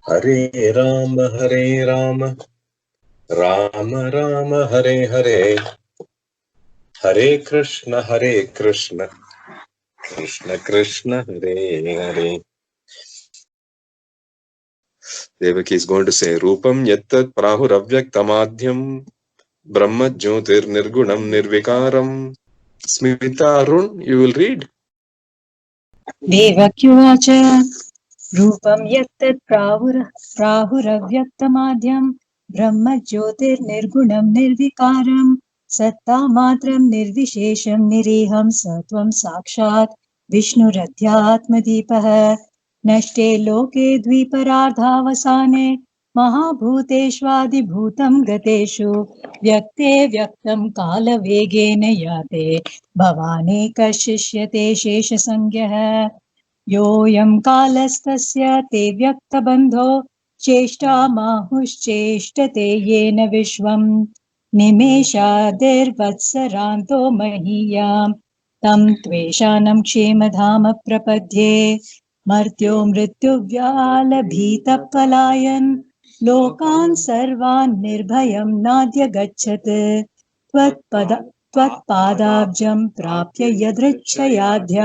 Hare Rama, Rama Rama, Hare Hare, Hare Krishna, Krishna Krishna, Hare Hare. Devaki is going to say, Rupam yattat prahuravyaktamadhyam Brahma Jyotir Nirgunam Nirvikaram. Smita Arun, you will read. Devakyuvacha Rupam yattat prahuravyaktamadhyam Brahma Jyotir Nirgunam Nirvikaram Sattamatram Nirvishesham Nireham Satvam Sakshat Vishnuradhyatmadipah Nashte Loke Dviparardhavasane Mahabhuteshvadibhutam Gateshu Vyakte Vyaktam Kala Vegena Yate Bhavane Kashishyate Shesha Sangyah योऽयं कालस्तस्य ते व्यक्तबन्धो चेष्टामाहुश्चेष्टते येन विश्वं निमेषादिर्वत्सरान्तो महीयां तं त्वेषानं क्षेमधाम प्रपद्ये मर्त्यो मृत्युव्यालभीतपलायन् लोकान् सर्वान् निर्भयं नाद्य गच्छत् त्वत्पादाब्जं प्राप्य यदृच्छयाद्य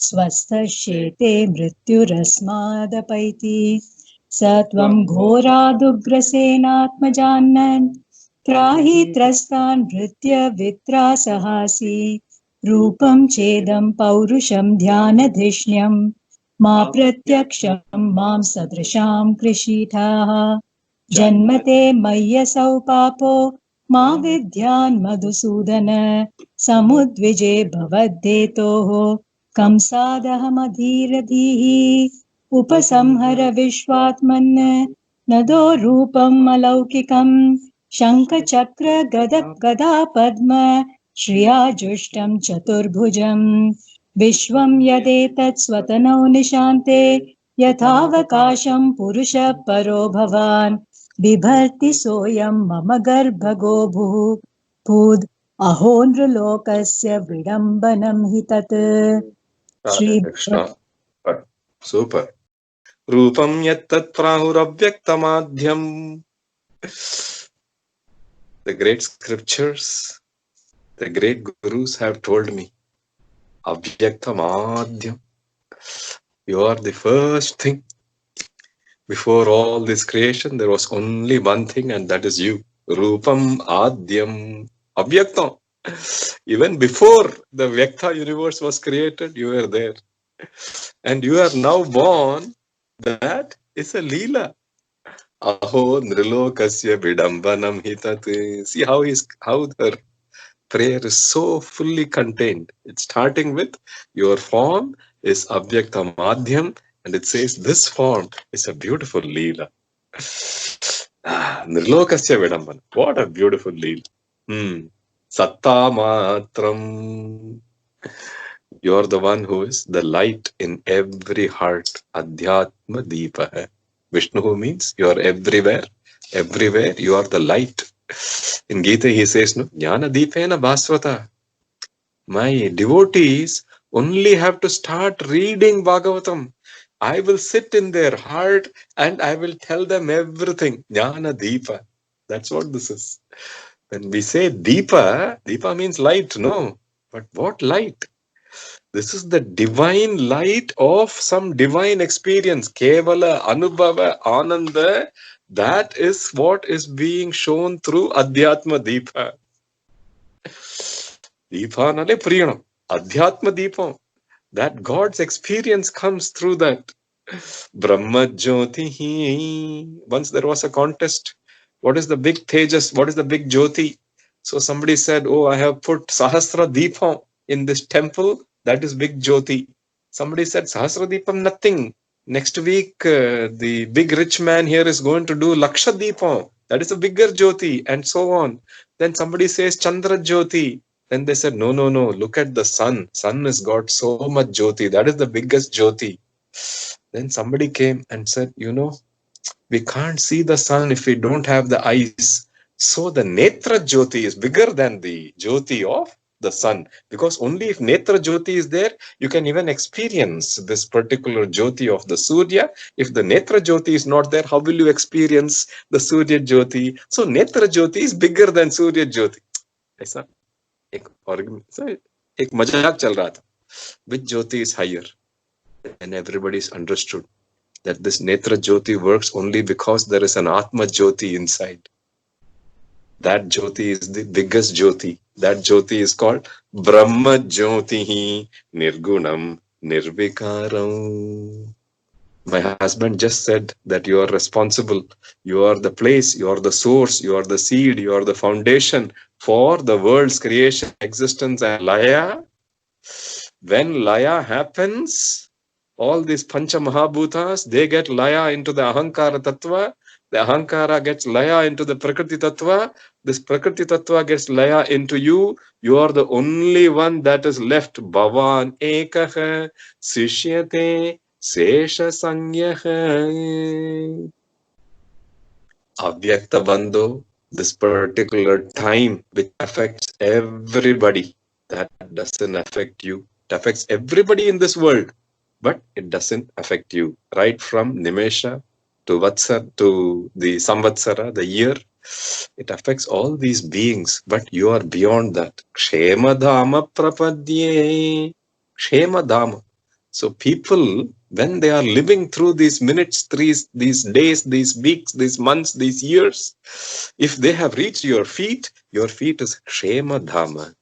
स्वस्थश्येते मृत्युरस्मादपैति स त्वं घोरादुग्रसेनात्मजानन् त्राहि त्रस्तान् भृत्यवित्रासहासि रूपं चेदं पौरुषं ध्यानधिष्ण्यं मा प्रत्यक्षं मां सदृशां कृषीथाः जन्मते मय्यसौ पापो मा विद्यान् मधुसूदन समुद्विजे भवद्देतोः कंसादहमधीरधीः उपसंहर विश्वात्मन् नदो रूपम् अलौकिकम् शङ्खचक्र गदा पद्म श्रियाजुष्टं चतुर्भुजम् विश्वं यदेतत् स्वतनौ निशान्ते यथावकाशं पुरुषः परो भवान् बिभर्ति सोऽयं मम गर्भगो भूद् अहो नृलोकस्य विडम्बनं हि तत् Krishna. Super. Rupam yattat prahuravyaktamadhyam. The great scriptures, the great gurus have told me, Avyaktamadhyam. You are the first thing. Before all this creation, there was only one thing, and that is you. Rupam Adyam Avyaktam. Even before the Vyakta universe was created, you were there. And you are now born. That is a Leela. Aho Nrilokasya Vidambanam Hitat. See how her prayer is so fully contained. It's starting with your form is Avyakta Madhyam, and it says this form is a beautiful Leela. Nrilokasya Vidambana. What a beautiful Leela. Satta Matram. You're the one who is the light in every heart. Adhyatma Deepa. Vishnu means you're everywhere. Everywhere you are the light. In Gita he says, no, Jnana Deepena Bhasvata. My devotees only have to start reading Bhagavatam. I will sit in their heart and I will tell them everything. Jnana Deepa. That's what this is. When we say Deepa, Deepa means light, no? But what light? This is the divine light of some divine experience. Kevala, Anubhava, Ananda. That is what is being shown through Adhyatma Deepa. Deepa nale Priyanam. Adhyatma Deepam. That God's experience comes through that. Brahma Jyoti. Once there was a contest. What is the big Tejas? What is the big Jyoti? So somebody said, oh, I have put Sahasra Deepam in this temple. That is big Jyoti. Somebody said, Sahasra Deepam, nothing. Next week, the big rich man here is going to do Laksha Deepam. That is a bigger Jyoti, and so on. Then somebody says Chandra Jyoti. Then they said, no, look at the sun. Sun has got so much Jyoti. That is the biggest Jyoti. Then somebody came and said, we can't see the sun if we don't have the eyes. So the Netra Jyoti is bigger than the Jyoti of the sun. Because only if Netra Jyoti is there, you can even experience this particular Jyoti of the Surya. If the Netra Jyoti is not there, how will you experience the Surya Jyoti? So Netra Jyoti is bigger than Surya Jyoti. ऐसा एक मजाक चल रहा था. Which Jyoti is higher? And everybody's understood that this Netra Jyoti works only because there is an Atma Jyoti inside. That Jyoti is the biggest Jyoti. That Jyoti is called Brahma Jyotihi Nirgunam Nirvikaram. My husband just said that you are responsible. You are the place, you are the source, you are the seed, you are the foundation for the world's creation, existence, and Laya. When Laya happens, all these Pancha Mahabhutas, they get Laya into the Ahankara Tattva. The Ahankara gets Laya into the Prakriti Tattva. This Prakriti Tattva gets Laya into you. You are the only one that is left. Bhavan Ekaha Sishyate Sesha Sanyaha. Avyakta Bandho, this particular time which affects everybody, that doesn't affect you. It affects everybody in this world, but it doesn't affect you. Right from Nimesha to Vatsar to the Samvatsara, the year, it affects all these beings, but you are beyond that. Kshema Dhama Prapadye. Kshema Dhama. So people, when they are living through these minutes, these days, these weeks, these months, these years, if they have reached your feet is Kshema Dhama.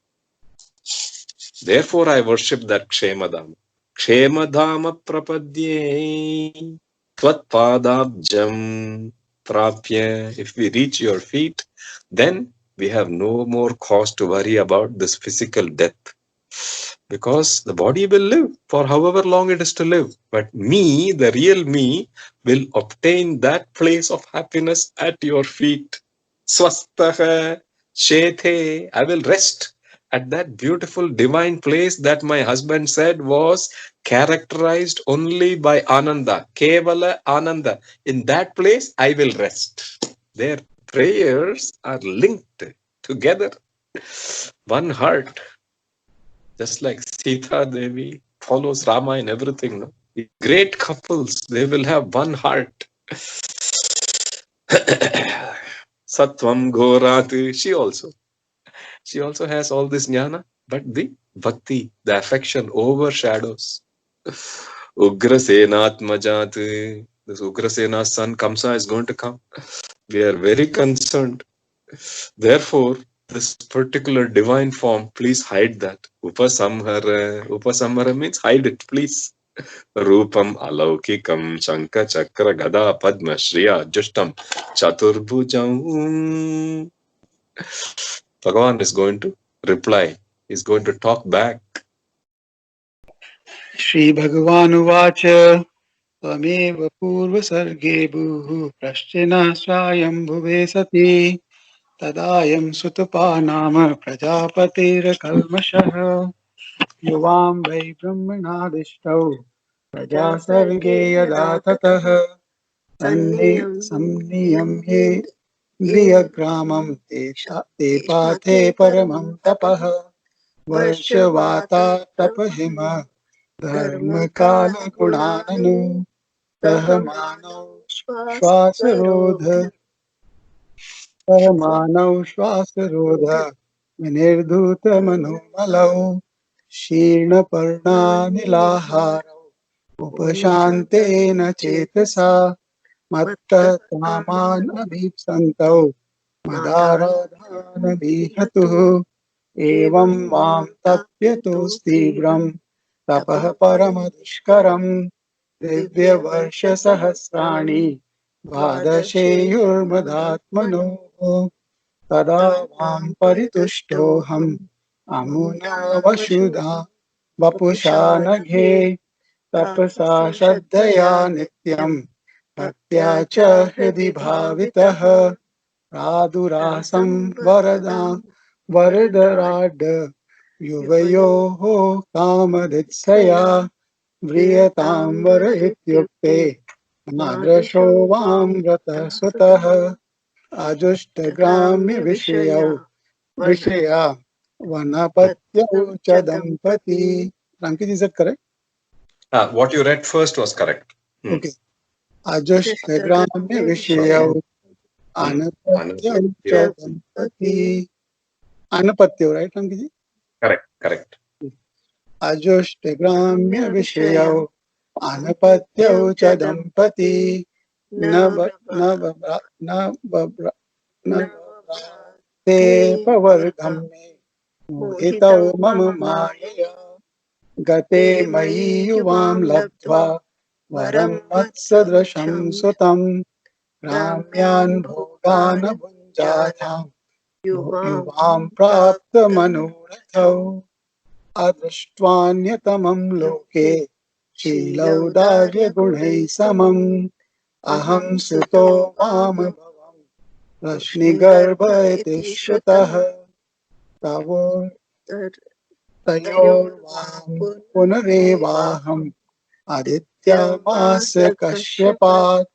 Therefore, I worship that Kshema Dhama. Kshema Dhama Prapadye Tvat Padabjam Prapya. If we reach your feet, then we have no more cause to worry about this physical death. Because the body will live for however long it is to live. But me, the real me, will obtain that place of happiness at your feet. Swastaha Shethe. I will rest at that beautiful divine place that my husband said was characterized only by Ananda. Kevala Ananda. In that place, I will rest. Their prayers are linked together. One heart. Just like Sita Devi follows Rama in everything. No? The great couples, they will have one heart. Sattvam Ghorat, she also has all this jnana, but the bhakti, the affection overshadows. Ugrasenatmajat, this Ugrasena's son Kamsa is going to come. We are very concerned. Therefore, this particular divine form, please hide that. Upasamhara means hide it, please. Rupam alaukikam Shanka Chakra Gada Padma Shriya Justam Chaturbhujam. Bhagavan is going to reply. He's going to talk back. Shri Bhagavan Uvacha Tvamev Purva Sarge Bhuhu Prashchina Swayam Bhuve Sati Tadayam Sutapa Nama Prajapatir Kalmashah Yuvam Vai Brahmanadishtau Praja Sarge Yada Tatah Samniyam Ye Griyagramam Te Pathe Paramam Tapah Varshvata Tapahima Dharma Kala Gunananu Rahmano Shvasarodha Paramano Shvasarodha Vinirduta Manomalau Shirna Parna Nilaharo Upashantena Chetasa Matta Taman Abhipsantau Madaradhana Bihatu Evam Vam Tapyatos Tibram Tapah Paramadishkaram Divya Varsha Sahasrani Vadasheyurmadhatmano Tada Vam Paritushtoham Amuna Vasudha Vapushanaghe Tapasa Shaddaya Nityam Bhaktya Cha Hridi Bhavitah Radurasam Varadam Varadarad Yuvayoho Kamaditsaya Vriyatam Vara Ityukte Nagrasho Vamrata Sutah Ajushta Gramya Vishaya Vanapatyau cha dampati. Rankit, is that correct? What you read first was correct. Okay. Ajashtagramya Vishayau Anapatyau cha dampati. Anapatyau, right, Rankit? Correct. Ajashtagramya Vishayau Anapatyau cha dampati. Te pavarghamye mohitau mama mayaya gate mayi yuvam labdva varam matsadrasham sutam ramyan bhogan bhunjatham yuvam prapta manorathau adrishtvanytamam loke shilaudarya gunai samam aham suto mam bhavam rashnigarbha iti shrutah tavo तयोर्वां पुनरेवाहम् आदित्यमास कश्यपात्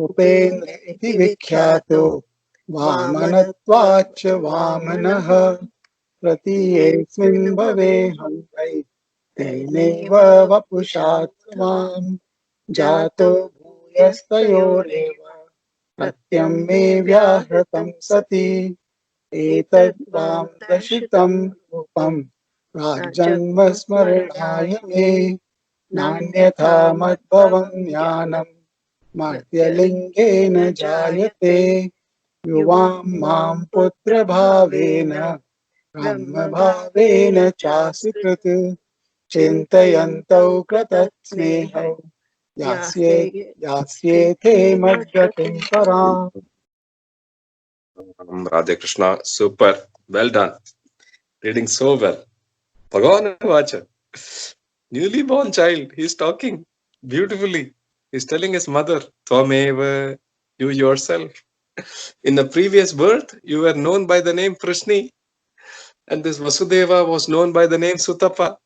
Upendra इति विख्यातो वामनत्वाच्च वामनः प्रतीयेऽस्मिन् भवेऽहं वै तेनैव वपुषा त्वाम् जातो भूयस्तयोरेव सत्यं मे व्याहृतं सति एतद्वां दर्शितं रूपम् राजन्म स्मरणाय मे नान्यथा मद्भवं ज्ञानं मर्त्यलिङ्गेन जायते युवां मां पुत्रभावेन ब्रह्मभावेन चासि कृत् चिन्तयन्तौ कृतस्नेहौ यास्येथे मद्गतिं पराम्. Radhe Krishna, super. Well done. Reading so well. Bhagavan Vacha. Newly born child. He's talking beautifully. He's telling his mother, Tvameva, you yourself. In the previous birth, you were known by the name Prishni, and this Vasudeva was known by the name Sutapa.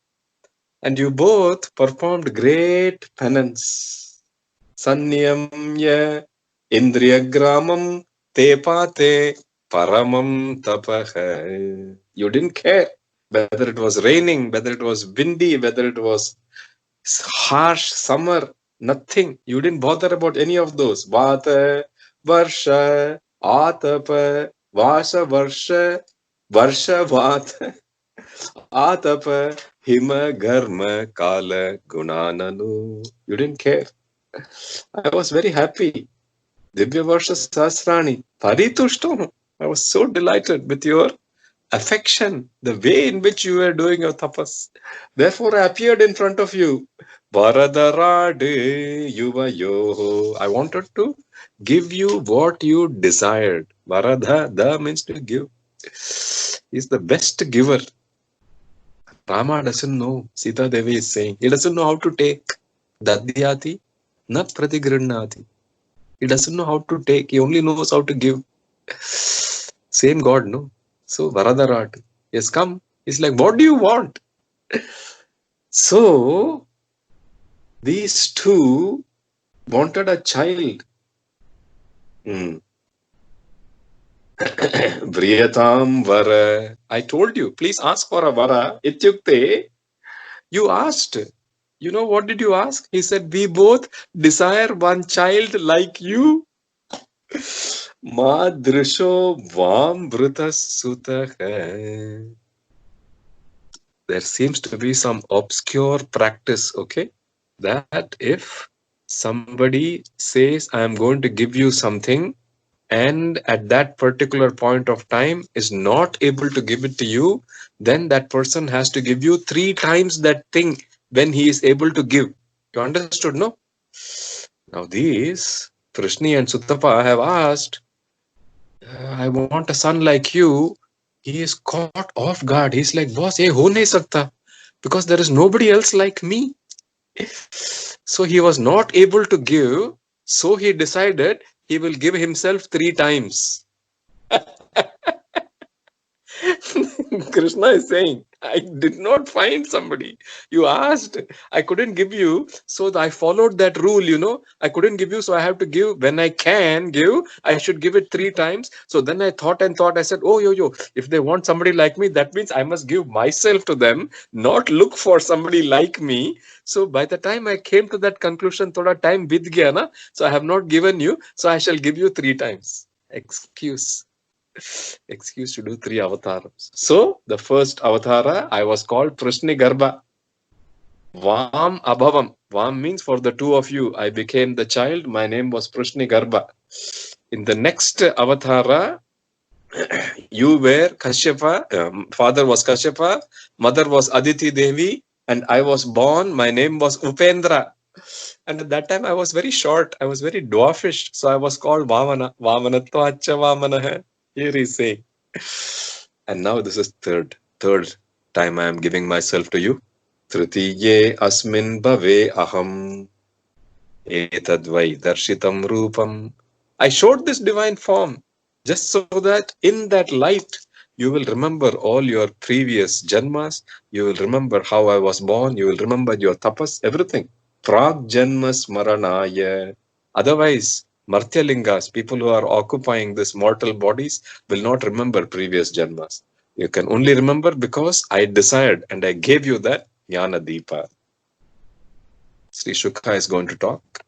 And you both performed great penance. Sanyamya Indriyagramam Tepate Paramam Tapaha. You didn't care whether it was raining, whether it was windy, whether it was harsh summer, nothing. You didn't bother about any of those. Vata, Varsha, Atapa, Vasa, Varsha, Varsha, Vata, Atapa, Hima, Garma, Kala, Gunananu. You didn't care. I was very happy. Divya Varsha Sahasrani, Paritushtam. I was so delighted with your affection, the way in which you were doing your tapas. Therefore, I appeared in front of you. Varadarade Yuvayoho. I wanted to give you what you desired. Varadha, da means to give. He's the best giver. Rama doesn't know. Sita Devi is saying. He doesn't know how to take. Dadyati, na pratigrinati. He doesn't know how to take. He only knows how to give. Same God, no? So, Varadarat, he has come. He's like, what do you want? So, these two wanted a child. Vriyatam Vara. I told you, please ask for a Vara. Ityukte, you asked. You know what did you ask? He said, we both desire one child like you. Madrisho Vam Vrita Sutah. There seems to be some obscure practice, okay? That if somebody says, I am going to give you something, and at that particular point of time is not able to give it to you, then that person has to give you 3 times that thing when he is able to give. You understood, no? Now these, Prishni and Sutapa have asked, I want a son like you. He is caught off guard. He's like, boss, ye ho nahi sakta, because there is nobody else like me. So he was not able to give. So he decided he will give himself 3 times. Krishna is saying, I did not find somebody. You asked, I couldn't give you, so I followed that rule, I couldn't give you, so I have to give. When I can give, I should give it 3 times. So then I thought and thought, I said, oh, if they want somebody like me, that means I must give myself to them, not look for somebody like me. So by the time I came to that conclusion, thoda time bid gaya na, so I have not given you, so I shall give you 3 times. Excuse to do 3 avatars. So the first avatara, I was called Prishni Garbha. Vam Abhavam. Vam means for the two of you, I became the child. My name was Prishni Garbha. In the next avatara, you were Kashyapa. Father was Kashyapa. Mother was Aditi Devi. And I was born. My name was Upendra. And at that time, I was very short. I was very dwarfish. So I was called Vamana. Vamanatva Acha Vamana hai. Here he's saying. And now this is third time I am giving myself to you. Tritiye asmin bhave aham etadvai darshitam rupam. I showed this divine form just so that in that light you will remember all your previous janmas. You will remember how I was born. You will remember your tapas, everything. Prag janmas maranaya. Otherwise, Martyalingas, people who are occupying this mortal bodies, will not remember previous janmas. You can only remember because I desired and I gave you that Jnana Deepa. Sri Shukha is going to talk.